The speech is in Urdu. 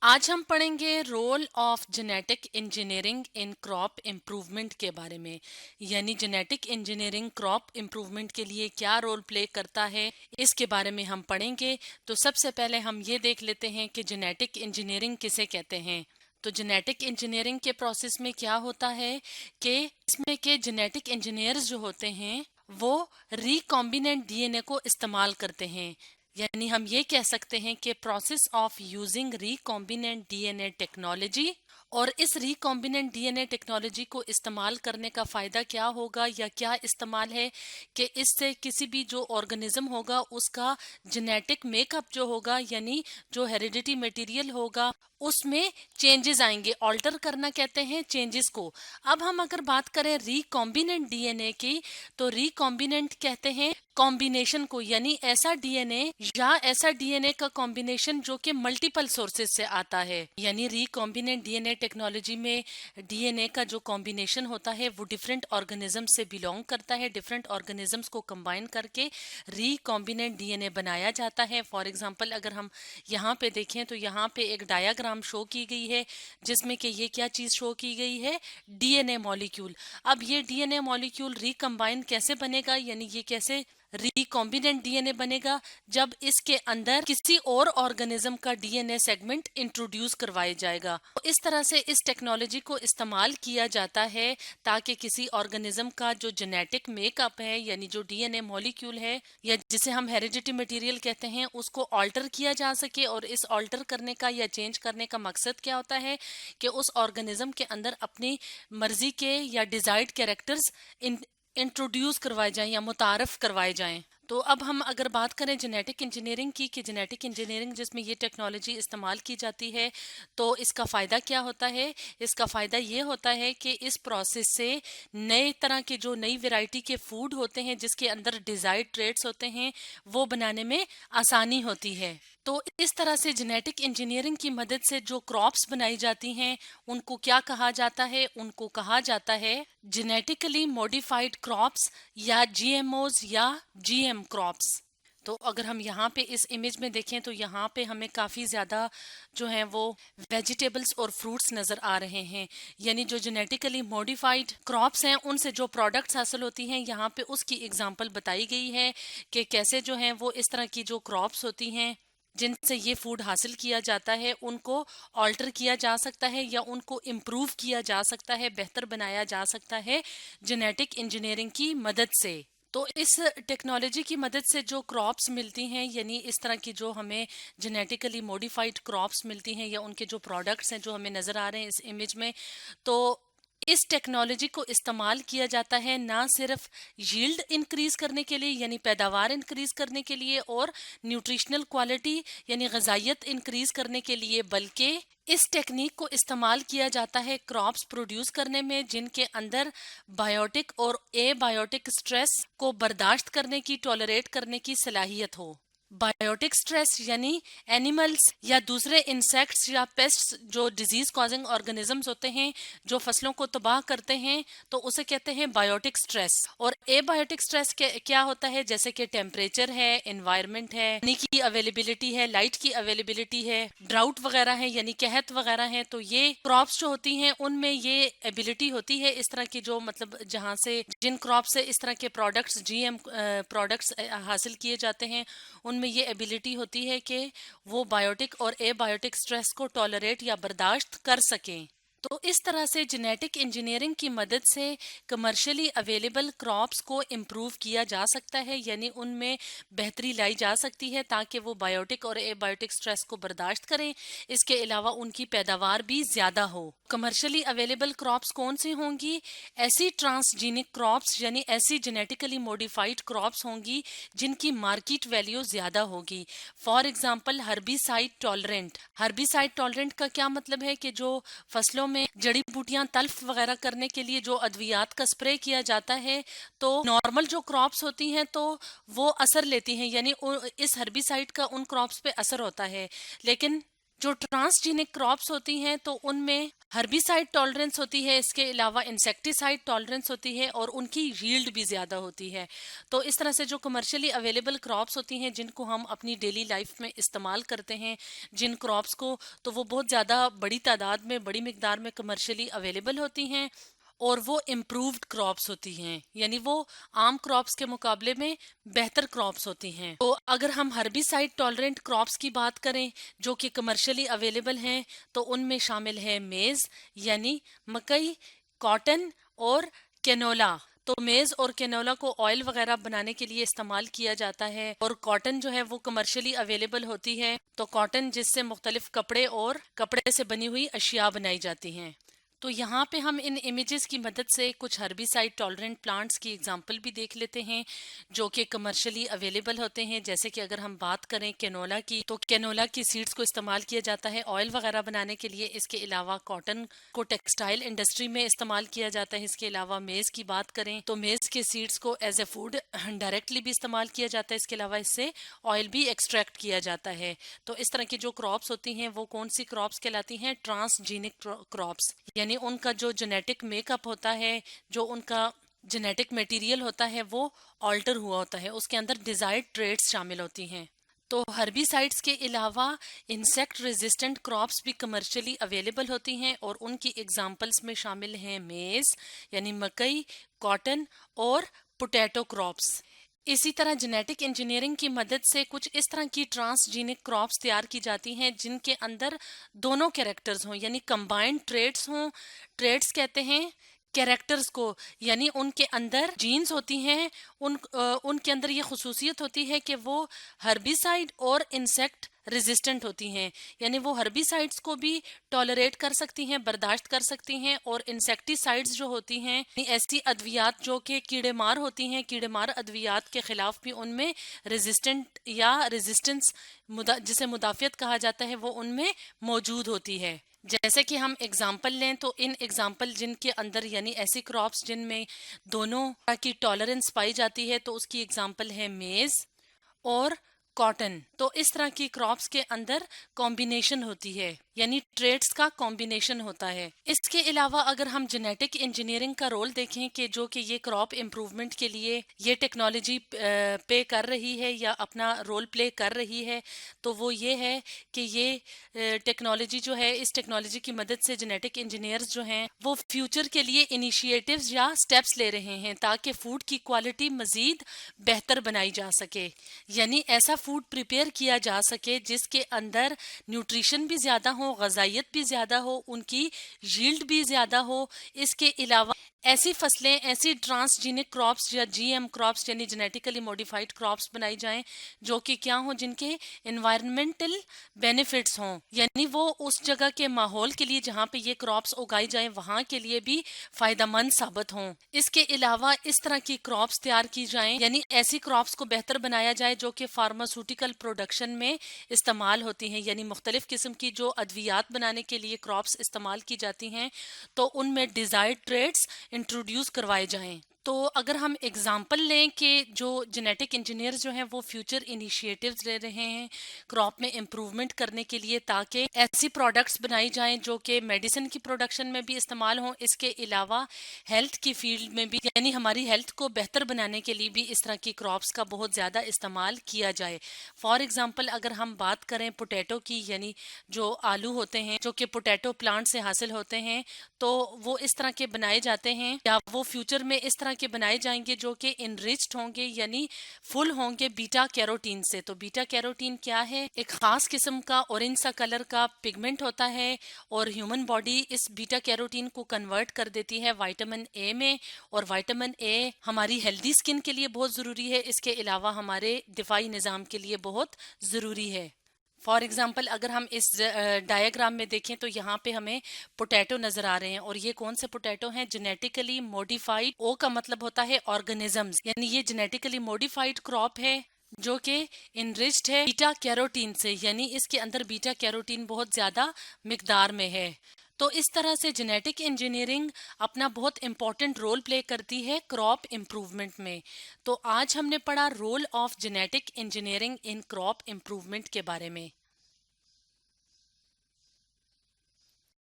آج ہم پڑھیں گے role of genetic engineering in crop improvement کے بارے میں، یعنی جینیٹک انجینئرنگ کراپ امپروومنٹ کے لیے کیا رول پلے کرتا ہے، اس کے بارے میں ہم پڑھیں گے۔ تو سب سے پہلے ہم یہ دیکھ لیتے ہیں کہ جینیٹک انجینئرنگ کسے کہتے ہیں۔ تو جینیٹک انجینئرنگ کے پروسیس میں کیا ہوتا ہے کہ اس میں کہ جینیٹک انجینئرز جو ہوتے ہیں وہ ریکمبیننٹ ڈی این اے کو استعمال کرتے ہیں، یعنی ہم یہ کہہ سکتے ہیں کہ process of using recombinant D N A technology, اور اس recombinant D N A technology کو استعمال کرنے کا فائدہ کیا ہوگا یا کیا استعمال ہے کہ اس سے کسی بھی جو آرگنزم ہوگا اس کا جینیٹک میک اپ جو ہوگا، یعنی جو ہیریڈیٹی میٹیریل ہوگا اس میں چینجز آئیں گے۔ آلٹر کرنا کہتے ہیں چینجز کو۔ اب ہم اگر بات کریں ریکمبیننٹ ڈی این اے کی، تو ریکمبیننٹ کہتے ہیں کمبینیشن کو، یعنی ایسا ڈی این اے یا ایسا ڈی این اے کا کمبینیشن جو کہ ملٹیپل سورسز سے آتا ہے۔ یعنی ریکمبیننٹ ڈی این اے ٹیکنالوجی میں ڈی این اے کا جو کمبینیشن ہوتا ہے وہ ڈفرینٹ آرگنزم سے بلونگ کرتا ہے، ڈفرینٹ آرگنزمس کو کمبائن کر کے ریکمبیننٹ ڈی این اے بنایا جاتا ہے۔ فار ایگزامپل اگر ہم یہاں پہ دیکھیں تو یہاں پہ ایک ڈایاگرام شو کی گئی ہے جس میں کہ یہ کیا چیز شو کی گئی ہے، ڈی این اے مالیکیول۔ اب یہ ڈی این اے مالیکیول ریکمبائن کیسے بنے گا، یعنی یہ کیسے ریکمبیننٹ ڈی این اے بنے گا، جب اس کے اندر کسی اور آرگنزم کا D N A segment introduce کروایا جائے گا۔ اس طرح سے اس ٹیکنالوجی کو استعمال کیا جاتا ہے تاکہ کسی آرگنزم کا جو جینیٹک میک اپ ہے، یعنی جو ڈی این اے مالیکیول ہے یا جسے ہم ہیریڈیٹی مٹیریل کہتے ہیں، اس کو آلٹر کیا جا سکے۔ اور اس آلٹر کرنے کا یا چینج کرنے کا مقصد کیا ہوتا ہے کہ اس آرگنزم کے اندر اپنی مرضی کے یا ڈیزائرڈ کیریکٹرز انٹروڈیوس کروائے جائیں یا متعارف کروائے جائیں۔ تو اب ہم اگر بات کریں جینیٹک انجینئرنگ کی، کہ جینیٹک انجینئرنگ جس میں یہ ٹیکنالوجی استعمال کی جاتی ہے تو اس کا فائدہ کیا ہوتا ہے؟ اس کا فائدہ یہ ہوتا ہے کہ اس پروسیس سے نئے طرح کے جو نئی ویرائٹی کے فوڈ ہوتے ہیں جس کے اندر ڈیزائرڈ ٹریٹس ہوتے ہیں وہ بنانے میں آسانی ہوتی ہے۔ تو اس طرح سے جینیٹک انجینئرنگ کی مدد سے جو کراپس بنائی جاتی ہیں ان کو کیا کہا جاتا ہے؟ ان کو کہا جاتا ہے جینیٹیکلی موڈیفائڈ کراپس یا جی ایم اوز یا جی ایم کراپس۔ تو اگر ہم یہاں پہ اس امیج میں دیکھیں تو یہاں پہ ہمیں کافی زیادہ جو ہیں وہ ویجیٹیبلز اور فروٹس نظر آ رہے ہیں، یعنی جو جینیٹیکلی موڈیفائڈ کراپس ہیں ان سے جو پروڈکٹس حاصل ہوتی ہیں یہاں پہ اس کی اگزامپل بتائی گئی ہے کہ کیسے جو ہیں وہ اس طرح کی جو کراپس ہوتی ہیں جن سے یہ فوڈ حاصل کیا جاتا ہے ان کو آلٹر کیا جا سکتا ہے یا ان کو امپروو کیا جا سکتا ہے، بہتر بنایا جا سکتا ہے جینیٹک انجینئرنگ کی مدد سے۔ تو اس ٹیکنالوجی کی مدد سے جو کراپس ملتی ہیں، یعنی اس طرح کی جو ہمیں جینیٹیکلی موڈیفائڈ کراپس ملتی ہیں یا ان کے جو پروڈکٹس ہیں جو ہمیں نظر آ رہے ہیں اس امیج میں، تو اس ٹیکنالوجی کو استعمال کیا جاتا ہے نہ صرف ییلڈ انکریز کرنے کے لیے، یعنی پیداوار انکریز کرنے کے لیے اور نیوٹریشنل کوالٹی یعنی غذائیت انکریز کرنے کے لیے، بلکہ اس ٹیکنیک کو استعمال کیا جاتا ہے کراپس پروڈیوس کرنے میں جن کے اندر بائیوٹک اور اے بائیوٹک سٹریس کو برداشت کرنے کی، ٹالریٹ کرنے کی صلاحیت ہو۔ بائیوٹک سٹریس یعنی اینیملز یا دوسرے انسیکٹس یا پیسٹس جو ڈیزیز کازنگ آرگنزمز ہوتے ہیں جو فصلوں کو تباہ کرتے ہیں تو اسے کہتے ہیں بائیوٹک سٹریس۔ اور اے بائیوٹک سٹریس کیا ہوتا ہے؟ جیسے کہ ٹیمپریچر ہے، انوائرمنٹ ہے، پانی کی اویلیبلٹی ہے، لائٹ کی اویلیبلٹی ہے، ڈراؤٹ وغیرہ ہے یعنی قحط وغیرہ ہے۔ تو یہ کراپس جو ہوتی ہیں ان میں یہ ایبلٹی ہوتی ہے اس طرح کی جو مطلب جہاں سے جن کراپ سے اس طرح کے پروڈکٹس جی ایم پروڈکٹس حاصل کیے جاتے ہیں ان میں یہ ایبلٹی ہوتی ہے کہ وہ بائیوٹک اور اے بائیوٹک سٹریس کو ٹالریٹ یا برداشت کر سکیں۔ تو اس طرح سے جینیٹک انجینئرنگ کی مدد سے کمرشلی اویلیبل کراپس کو امپروو کیا جا سکتا ہے، یعنی ان میں بہتری لائی جا سکتی ہے تاکہ وہ بائیوٹک اور اے بائیوٹک سٹریس کو برداشت کریں، اس کے علاوہ ان کی پیداوار بھی زیادہ ہو۔ کمرشلی اویلیبل کراپس کون سی ہوں گی؟ ایسی ٹرانسجینک کراپس یعنی ایسی جینیٹیکلی موڈیفائڈ کراپس ہوں گی جن کی مارکیٹ ویلیو زیادہ ہوگی۔ For example herbicide tolerant. Herbicide tolerant کا کیا مطلب ہے کہ جو فصلوں میں جڑی بوٹیاں تلف وغیرہ کرنے کے لیے جو ادویات کا سپرے کیا جاتا ہے تو نارمل جو کراپس ہوتی ہیں تو وہ اثر لیتی ہیں، یعنی اس ہربیسائڈ کا ان کراپس پہ اثر ہوتا ہے، لیکن جو ٹرانسجینک کراپس ہوتی ہیں تو ان میں ہربیسائڈ ٹالرنس ہوتی ہے، اس کے علاوہ انسیکٹیسائڈ ٹالرنس ہوتی ہے اور ان کی ییلڈ بھی زیادہ ہوتی ہے. تو اس طرح سے جو کمرشلی اویلیبل کراپس ہوتی ہیں جن کو ہم اپنی ڈیلی لائف میں استعمال کرتے ہیں، جن کراپس کو، تو وہ بہت زیادہ بڑی تعداد میں، بڑی مقدار میں کمرشلی اویلیبل ہوتی ہیں اور وہ امپرووڈ کراپس ہوتی ہیں، یعنی وہ عام کراپس کے مقابلے میں بہتر کراپس ہوتی ہیں. تو اگر ہم ہربیسائڈ ٹالرنٹ کراپس کی بات کریں جو کہ کمرشلی اویلیبل ہیں تو ان میں شامل ہے میز یعنی مکئی، کاٹن اور کینولا. تو میز اور کینولا کو آئل وغیرہ بنانے کے لیے استعمال کیا جاتا ہے، اور کاٹن جو ہے وہ کمرشلی اویلیبل ہوتی ہے. تو کاٹن جس سے مختلف کپڑے اور کپڑے سے بنی ہوئی اشیاء بنائی جاتی ہیں. تو یہاں پہ ہم ان امیجز کی مدد سے کچھ ہربیسائڈ ٹالرنٹ پلانٹس کی اگزامپل بھی دیکھ لیتے ہیں جو کہ کمرشلی اویلیبل ہوتے ہیں. جیسے کہ اگر ہم بات کریں کینولا کی، تو کینولا کی سیڈز کو استعمال کیا جاتا ہے آئل وغیرہ بنانے کے لیے. اس کے علاوہ کاٹن کو ٹیکسٹائل انڈسٹری میں استعمال کیا جاتا ہے. اس کے علاوہ میز کی بات کریں تو میز کے سیڈز کو ایز اے فوڈ ڈائریکٹلی بھی استعمال کیا جاتا ہے. اس کے علاوہ اس سے آئل بھی ایکسٹریکٹ کیا جاتا ہے. تو اس طرح کی جو کراپس ہوتی ہیں وہ کون سی کراپس کہلاتی ہیں؟ ٹرانسجینک کراپس، یعنی ان کا جو جینیٹک میک اپ ہوتا ہے، جو ان کا جینیٹک میٹیریل ہوتا ہے وہ آلٹر ہوا ہوتا ہے، اس کے اندر ڈیزائرڈ ٹریٹس شامل ہوتی ہیں. تو ہربیسائڈز کے علاوہ انسیکٹ ریزسٹنٹ کراپس بھی کمرشلی اویلیبل ہوتی ہیں اور ان کی ایگزامپلس میں شامل ہیں میز یعنی مکئی، کاٹن اور پوٹیٹو کراپس. اسی طرح جینیٹک انجینئرنگ کی مدد سے کچھ اس طرح کی ٹرانسجینک کراپس تیار کی جاتی ہیں جن کے اندر دونوں کیریکٹرز ہوں، یعنی کمبائنڈ ٹریٹس ہوں. ٹریٹس کہتے ہیں کیریکٹرز کو، یعنی ان کے اندر جینز ہوتی ہیں، ان کے اندر یہ خصوصیت ہوتی ہے کہ وہ ہربیسائڈ اور انسیکٹ ریزسٹنٹ ہوتی ہیں، یعنی وہ ہربیسائڈز کو بھی ٹالریٹ کر سکتی ہیں، برداشت کر سکتی ہیں، اور انسیکٹیسائڈز جو ہوتی ہیں ایسی ادویات جو کہ کیڑے مار ہوتی ہیں، کیڑے مار ادویات کے خلاف بھی ان میں ریزسٹنٹ یا ریزسٹنس جسے مدافعت کہا جاتا ہے وہ ان میں موجود ہوتی ہے. جیسے کہ ہم اگزامپل لیں تو ان اگزامپل جن کے اندر یعنی ایسی کراپس جن میں دونوں کی ٹالرنس پائی جاتی ہے تو اس کی اگزامپل ہے میز اور کاٹن. تو اس طرح کی کراپس کے اندر کمبینیشن ہوتی ہے، یعنی ٹریٹس کا کمبینیشن ہوتا ہے. اس کے علاوہ اگر ہم جینیٹک انجینئرنگ کا رول دیکھیں کہ جو کہ یہ کراپ امپروومنٹ کے لیے یہ ٹیکنالوجی پے کر رہی ہے یا اپنا رول پلے کر رہی ہے، تو وہ یہ ہے کہ یہ ٹیکنالوجی جو ہے، اس ٹیکنالوجی کی مدد سے جینیٹک انجینئرز جو ہیں وہ فیوچر کے لیے انیشیٹیوز یا سٹیپس لے رہے ہیں تاکہ فوڈ کی کوالٹی مزید بہتر بنائی جا سکے، یعنی ایسا فوڈ پریپیئر کیا جا سکے جس کے اندر نیوٹریشن بھی زیادہ ہو، غذائیت بھی زیادہ ہو، ان کی ییلڈ بھی زیادہ ہو. اس کے علاوہ ایسی فصلیں، ایسی ٹرانسجینک کراپس یا جی ایم کراپس یعنی جینیٹیکلی موڈیفائڈ کراپس بنائی جائیں جو کہ کیا ہوں، جن کے انوائرمنٹل بینیفٹس ہوں، یعنی وہ اس جگہ کے ماحول کے لیے جہاں پہ یہ کراپس اگائی جائیں وہاں کے لیے بھی فائدہ مند ثابت ہوں. اس کے علاوہ اس طرح کی کراپس تیار کی جائیں، یعنی ایسی کراپس کو بہتر بنایا جائے جو کہ فارماسیوٹیکل پروڈکشن میں استعمال ہوتی ہیں، یعنی مختلف قسم کی جو ادویات بنانے کے لیے کراپس استعمال کی جاتی ہیں تو ان میں ڈیزائرڈ ٹریٹس انٹروڈیوس کروائے جائیں. تو اگر ہم اگزامپل لیں کہ جو جینیٹک انجینئرز جو ہیں وہ فیوچر انیشیٹیوز لے رہے ہیں کراپ میں امپروومنٹ کرنے کے لیے تاکہ ایسی پروڈکٹس بنائی جائیں جو کہ میڈیسن کی پروڈکشن میں بھی استعمال ہوں، اس کے علاوہ ہیلتھ کی فیلڈ میں بھی، یعنی ہماری ہیلتھ کو بہتر بنانے کے لیے بھی اس طرح کی کراپس کا بہت زیادہ استعمال کیا جائے. فار ایگزامپل اگر ہم بات کریں پوٹیٹو کی، یعنی جو آلو ہوتے ہیں جو کہ پوٹیٹو پلانٹ سے حاصل ہوتے ہیں، تو وہ اس طرح کے بنائے جاتے ہیں یا وہ فیوچر میں اس طرح کے بنائے جائیں گے جو کہ انریچڈ ہوں گے، یعنی فل ہوں گے بیٹا کیروٹین سے. تو بیٹا کیروٹین کیا ہے؟ ایک خاص قسم کا اورنج سا کلر کا پگمنٹ ہوتا ہے اور ہیومن باڈی اس بیٹا کیروٹین کو کنورٹ کر دیتی ہے وائٹامن اے میں، اور وائٹامن اے ہماری ہیلدی سکن کے لیے بہت ضروری ہے، اس کے علاوہ ہمارے دفاعی نظام کے لیے بہت ضروری ہے. فار ایگزامپل اگر ہم اس ڈائیگرام میں دیکھیں تو یہاں پہ ہمیں پوٹیٹو نظر آ رہے ہیں، اور یہ کون سے پوٹیٹو ہیں؟ Genetically modified. او کا مطلب ہوتا ہے آرگنزمز، یعنی یہ جینیٹیکلی موڈیفائڈ کراپ ہے جو کہ انریچڈ ہے بیٹا کیروٹین سے، یعنی اس کے اندر بیٹا کیروٹین بہت زیادہ مقدار میں ہے. تو اس طرح سے جینیٹک انجینئرنگ اپنا بہت امپورٹنٹ رول پلے کرتی ہے کراپ امپروومنٹ میں. تو آج ہم نے پڑھا role of genetic engineering in crop improvement کے بارے میں.